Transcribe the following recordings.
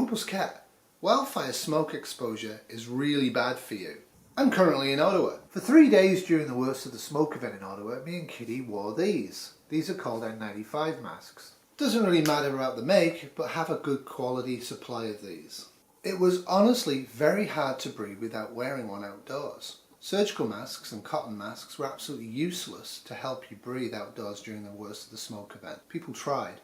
Huples Cat. Wildfire smoke exposure is really bad for you. I'm currently in Ottawa. For 3 days during the worst of the smoke event in Ottawa, me and Kitty wore these. These are called N95 masks. Doesn't really matter about the make, but have a good quality supply of these. It was honestly very hard to breathe without wearing one outdoors. Surgical masks and cotton masks were absolutely useless to help you breathe outdoors during the worst of the smoke event. People tried.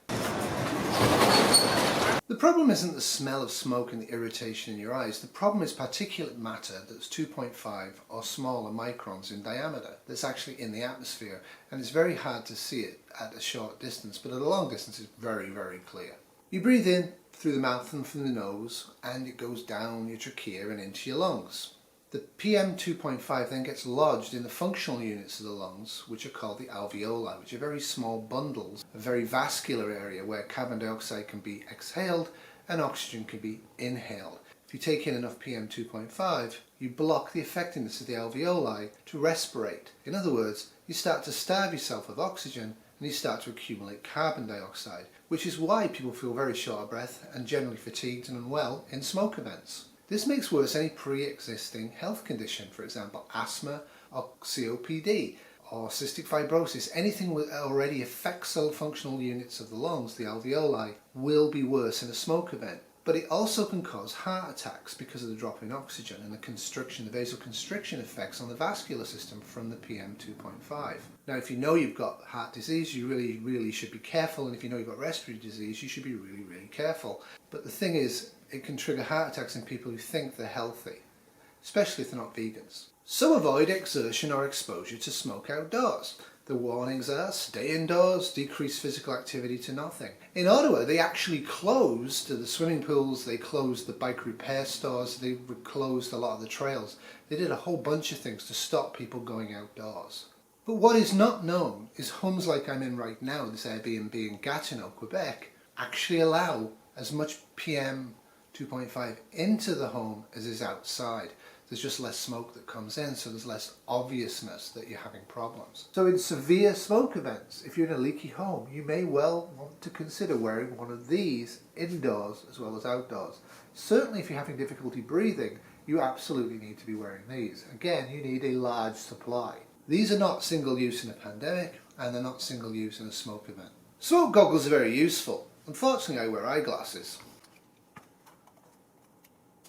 The problem isn't the smell of smoke and the irritation in your eyes. The problem is particulate matter that's 2.5 or smaller microns in diameter that's actually in the atmosphere, and it's very hard to see it at a short distance, but at a long distance it's very, very clear. You breathe in through the mouth and from the nose, and it goes down your trachea and into your lungs. The PM 2.5 then gets lodged in the functional units of the lungs, which are called the alveoli, which are very small bundles, a very vascular area where carbon dioxide can be exhaled and oxygen can be inhaled. If you take in enough PM 2.5, you block the effectiveness of the alveoli to respirate. In other words, you start to starve yourself of oxygen and you start to accumulate carbon dioxide, which is why people feel very short of breath and generally fatigued and unwell in smoke events. This makes worse any pre-existing health condition, for example asthma or COPD or cystic fibrosis. Anything that already affects cell functional units of the lungs, the alveoli, will be worse in a smoke event. But it also can cause heart attacks because of the drop in oxygen and the constriction, the vasoconstriction effects on the vascular system from the PM 2.5. Now, if you know you've got heart disease, you really should be careful, and if you know you've got respiratory disease, you should be really careful. But the thing is, it can trigger heart attacks in people who think they're healthy, especially if they're not vegans. So avoid exertion or exposure to smoke outdoors. The warnings are stay indoors, decrease physical activity to nothing. In Ottawa, they actually closed the swimming pools, they closed the bike repair stores, they closed a lot of the trails. They did a whole bunch of things to stop people going outdoors. But what is not known is homes like I'm in right now, this Airbnb in Gatineau, Quebec, actually allow as much PM 2.5 into the home as is outside. There's just less smoke that comes in, so there's less obviousness that you're having problems. So in severe smoke events, if you're in a leaky home, you may well want to consider wearing one of these indoors as well as outdoors. Certainly if you're having difficulty breathing, you absolutely need to be wearing these. Again, you need a large supply. These are not single use in a pandemic, and they're not single use in a smoke event. Smoke goggles are very useful. Unfortunately, I wear eyeglasses.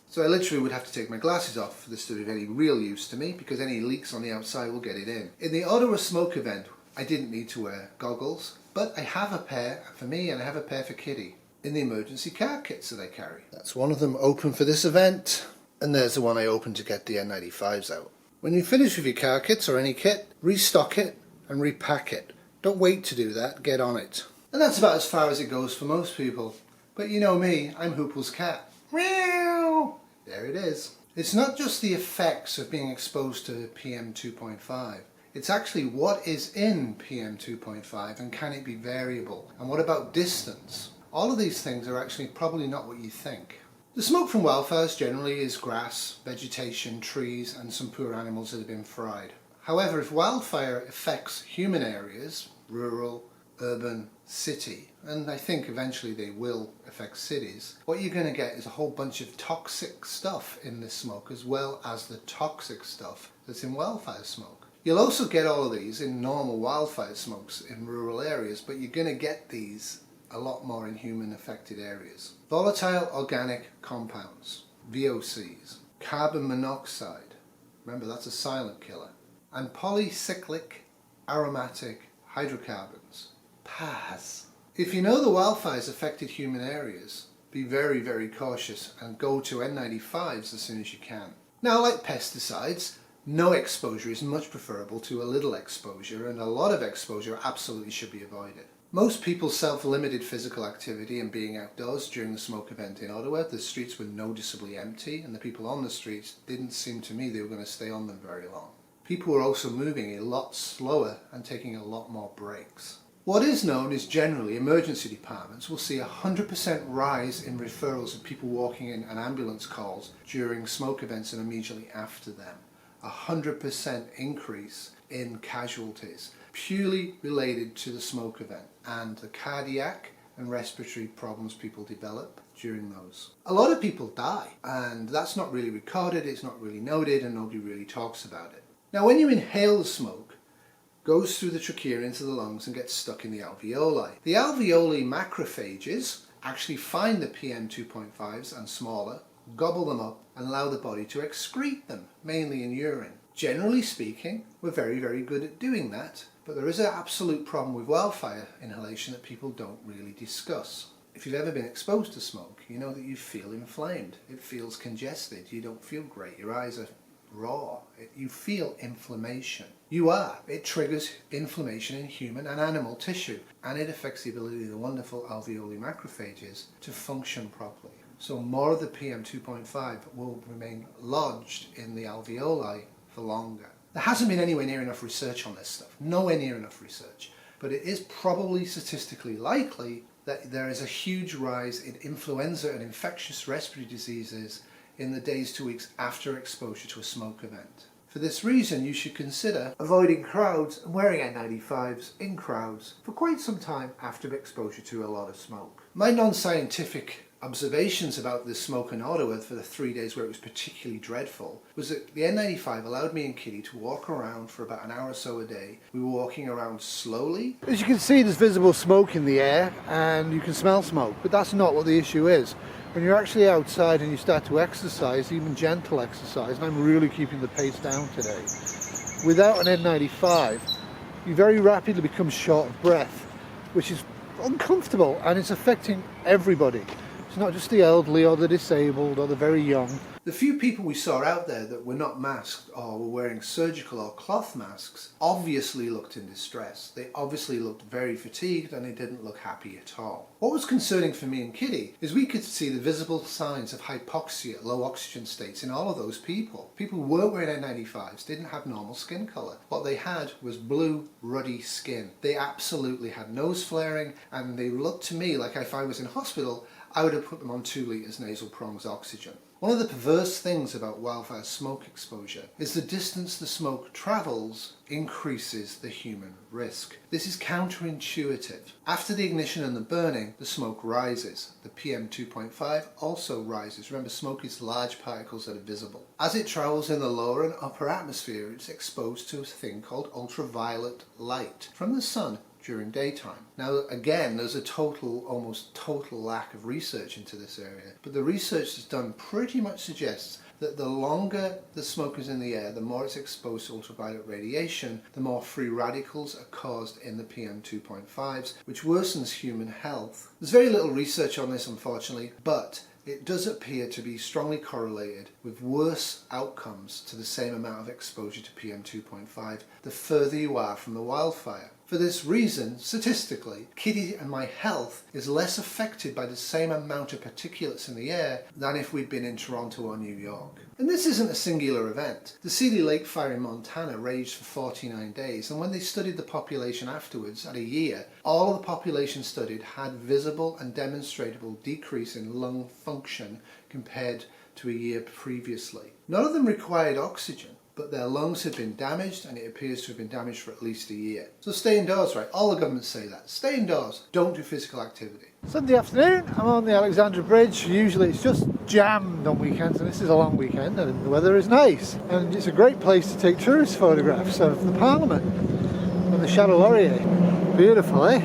So I literally would have to take my glasses off for this to be of any real use to me, because any leaks on the outside will get it in. In the Ottawa smoke event, I didn't need to wear goggles, but I have a pair for me and I have a pair for Kitty in the emergency car kits that I carry. That's one of them open for this event, and there's the one I opened to get the N95s out. When you finish with your car kits or any kit, restock it and repack it. Don't wait to do that, get on it. And that's about as far as it goes for most people. But you know me, I'm Huples Cat. Meow! There it is. It's not just the effects of being exposed to PM 2.5. It's actually what is in PM 2.5 and can it be variable? And what about distance? All of these things are actually probably not what you think. The smoke from wildfires generally is grass, vegetation, trees and some poor animals that have been fried. However, if wildfire affects human areas, rural, urban, city, and I think eventually they will affect cities, what you're going to get is a whole bunch of toxic stuff in this smoke as well as the toxic stuff that's in wildfire smoke. You'll also get all of these in normal wildfire smokes in rural areas, but you're going to get these a lot more in human affected areas. Volatile organic compounds, VOCs, carbon monoxide, remember that's a silent killer, and polycyclic aromatic hydrocarbons, PAHs. If you know the wildfires affected human areas, be very cautious and go to N95s as soon as you can. Now, like pesticides, no exposure is much preferable to a little exposure, and a lot of exposure absolutely should be avoided. Most people self-limited physical activity and being outdoors during the smoke event in Ottawa. The streets were noticeably empty, and the people on the streets didn't seem to me they were going to stay on them very long. People were also moving a lot slower and taking a lot more breaks. What is known is generally emergency departments will see a 100% rise in referrals of people walking in and ambulance calls during smoke events and immediately after them. 100% increase in casualties, purely related to the smoke event and the cardiac and respiratory problems people develop, during those. A lot of people die, and that's not really recorded, it's not really noted, and nobody really talks about it. Now when you inhale the smoke, it goes through the trachea into the lungs and gets stuck in the alveoli. The alveoli macrophages actually find the PM2.5s and smaller, gobble them up, and allow the body to excrete them, mainly in urine. Generally speaking, we're very, very good at doing that, but there is an absolute problem with wildfire inhalation that people don't really discuss. If you've ever been exposed to smoke, you know that you feel inflamed. It feels congested. You don't feel great. Your eyes are raw. You feel inflammation. It triggers inflammation in human and animal tissue, and it affects the ability of the wonderful alveoli macrophages to function properly. So more of the PM2.5 will remain lodged in the alveoli for longer. There hasn't been anywhere near enough research on this stuff. Nowhere near enough research. But it is probably statistically likely that there is a huge rise in influenza and infectious respiratory diseases in the days to weeks after exposure to a smoke event. For this reason, you should consider avoiding crowds and wearing N95s in crowds for quite some time after exposure to a lot of smoke. My non-scientific observations about the smoke in Ottawa for the 3 days where it was particularly dreadful was that the N95 allowed me and Kitty to walk around for about an hour or so a day. We were walking around slowly. As you can see, there's visible smoke in the air and you can smell smoke, but that's not what the issue is. When you're actually outside and you start to exercise, even gentle exercise, and I'm really keeping the pace down today, without an N95, you very rapidly become short of breath, which is uncomfortable, and it's affecting everybody. It's not just the elderly or the disabled or the very young. The few people we saw out there that were not masked or were wearing surgical or cloth masks obviously looked in distress. They obviously looked very fatigued and they didn't look happy at all. What was concerning for me and Kitty is we could see the visible signs of hypoxia, low oxygen states in all of those people. People who weren't wearing N95s didn't have normal skin colour. What they had was blue, ruddy skin. They absolutely had nose flaring, and they looked to me like if I was in hospital, I would have put them on 2 litres nasal prongs oxygen. One of the perverse things about wildfire smoke exposure is the distance the smoke travels increases the human risk. This is counterintuitive. After the ignition and the burning, the smoke rises. The PM2.5 also rises. Remember, smoke is large particles that are visible. As it travels in the lower and upper atmosphere, it's exposed to a thing called ultraviolet light from the sun during daytime. Now again, there's a almost total lack of research into this area, but the research that's done pretty much suggests that the longer the smoke is in the air, the more it's exposed to ultraviolet radiation, the more free radicals are caused in the PM2.5s, which worsens human health. There's very little research on this, unfortunately, but it does appear to be strongly correlated with worse outcomes to the same amount of exposure to PM2.5 the further you are from the wildfire. For this reason, statistically, Kitty and my health is less affected by the same amount of particulates in the air than if we'd been in Toronto or New York. And this isn't a singular event. The Seeley Lake fire in Montana raged for 49 days, and when they studied the population afterwards, at a year, all of the population studied had visible and demonstrable decrease in lung function compared to a year previously. None of them required oxygen, but their lungs had been damaged, and it appears to have been damaged for at least a year. So stay indoors, right? All the governments say that. Stay indoors. Don't do physical activity. Sunday afternoon, I'm on the Alexandra Bridge. Usually it's just jammed on weekends, and this is a long weekend and the weather is nice. And it's a great place to take tourist photographs of the Parliament and the Chateau Laurier. Beautiful, eh?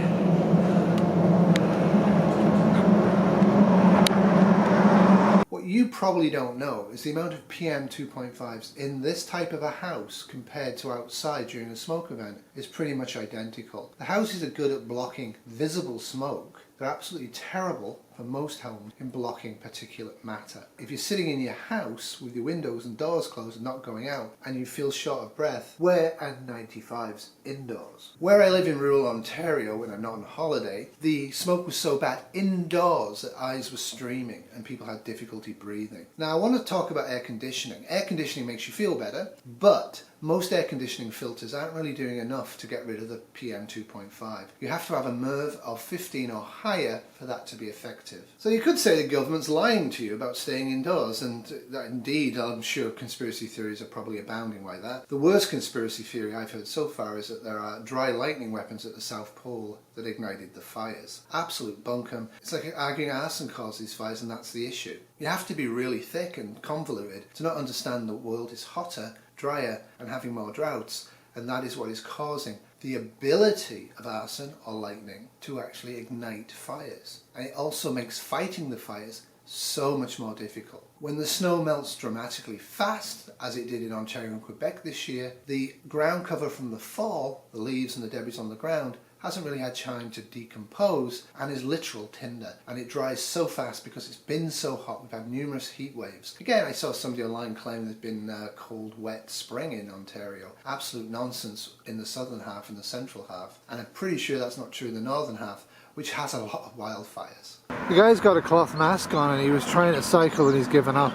You probably don't know is the amount of PM2.5s in this type of a house compared to outside during a smoke event is pretty much identical. The houses are good at blocking visible smoke. They're absolutely terrible for most homes in blocking particulate matter. If you're sitting in your house with your windows and doors closed and not going out and you feel short of breath, wear N95s indoors. Where I live in rural Ontario when I'm not on holiday, the smoke was so bad indoors that eyes were streaming and people had difficulty breathing. Now I want to talk about air conditioning. Air conditioning makes you feel better, but most air conditioning filters aren't really doing enough to get rid of the PM2.5. You have to have a MERV of 15 or higher for that to be effective. effective. So you could say the government's lying to you about staying indoors, and that indeed, I'm sure conspiracy theories are probably abounding like that. The worst conspiracy theory I've heard so far is that there are dry lightning weapons at the South Pole that ignited the fires. Absolute bunkum. It's like arguing arson caused these fires, and that's the issue. You have to be really thick and convoluted to not understand the world is hotter, drier, and having more droughts, and that is what is causing the ability of arson or lightning to actually ignite fires. And it also makes fighting the fires so much more difficult. When the snow melts dramatically fast, as it did in Ontario and Quebec this year, the ground cover from the fall, the leaves and the debris on the ground, hasn't really had time to decompose and is literal tinder, and it dries so fast because it's been so hot. We've had numerous heat waves. Again, I saw somebody online claim there's been a cold wet spring in Ontario. Absolute nonsense in the southern half and the central half, and I'm pretty sure that's not true in the northern half, which has a lot of wildfires. The guy's got a cloth mask on and he was trying to cycle and he's given up.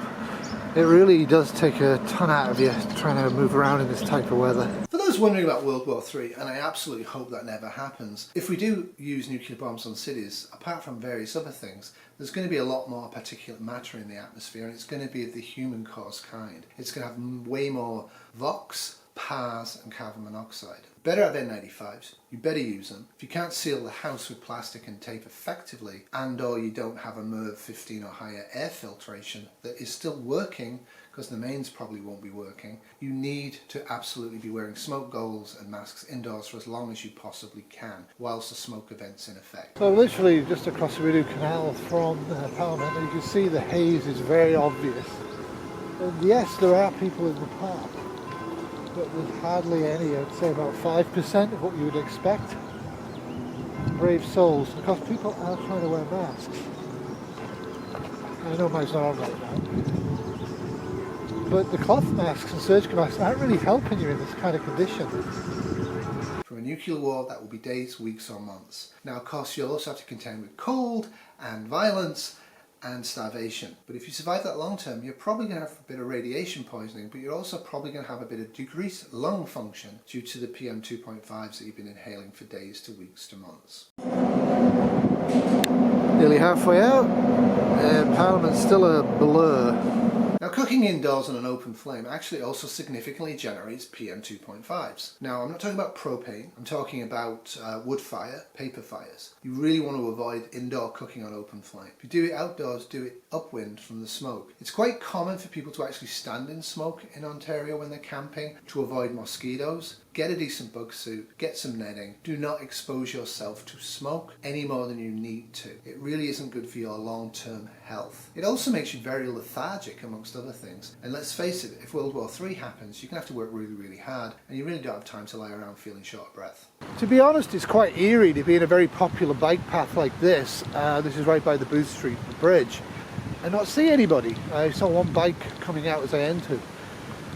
It really does take a ton out of you trying to move around in this type of weather. For those wondering about World War III, and I absolutely hope that never happens, if we do use nuclear bombs on cities, apart from various other things, there's going to be a lot more particulate matter in the atmosphere, and it's going to be of the human-caused kind. It's going to have way more VOx, PAHs and carbon monoxide. Better have N95s, you better use them. If you can't seal the house with plastic and tape effectively, and or you don't have a MERV 15 or higher air filtration that is still working, because the mains probably won't be working, you need to absolutely be wearing smoke goggles and masks indoors for as long as you possibly can, whilst the smoke event's in effect. So literally just across the Rideau Canal from Parliament, you can see the haze is very obvious. And yes, there are people in the park, but there's hardly any. I'd say about 5% of what you would expect. Brave souls, because people are trying to wear masks. I know mine's not on right now. But the cloth masks and surgical masks aren't really helping you in this kind of condition. For a nuclear war, that will be days, weeks or months. Now of course you'll also have to contend with cold and violence and starvation. But if you survive that long term, you're probably going to have a bit of radiation poisoning, but you're also probably going to have a bit of decreased lung function due to the PM 2.5s that you've been inhaling for days to weeks to months. Nearly halfway out, and Parliament's still a blur. Now cooking indoors on an open flame actually also significantly generates PM 2.5s. Now I'm not talking about propane, I'm talking about wood fire, paper fires. You really want to avoid indoor cooking on open flame. If you do it outdoors, do it upwind from the smoke. It's quite common for people to actually stand in smoke in Ontario when they're camping to avoid mosquitoes. Get a decent bug suit, get some netting. Do not expose yourself to smoke any more than you need to. It really isn't good for your long-term health. It also makes you very lethargic amongst other things. And let's face it, if World War III happens, you're going to have to work really, really hard, and you really don't have time to lie around feeling short of breath. To be honest, it's quite eerie to be in a very popular bike path like this. This is right by the Booth Street Bridge, and not see anybody. I saw one bike coming out as I entered.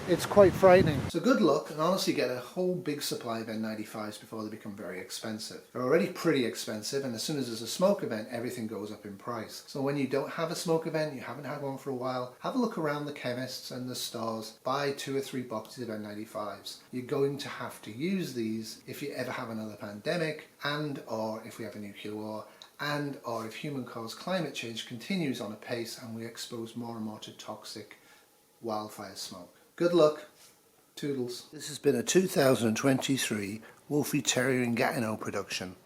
It's quite frightening. So good luck, and honestly get a whole big supply of N95s before they become very expensive. They're already pretty expensive, and as soon as there's a smoke event, everything goes up in price. So when you don't have a smoke event, you haven't had one for a while, have a look around the chemists and the stores, buy 2 or 3 boxes of N95s. You're going to have to use these if you ever have another pandemic, and or if we have a nuclear war, and or if human-caused climate change continues on a pace and we expose more and more to toxic wildfire smoke. Good luck. Toodles. This has been a 2023 Wolfie Terrier in Gatineau production.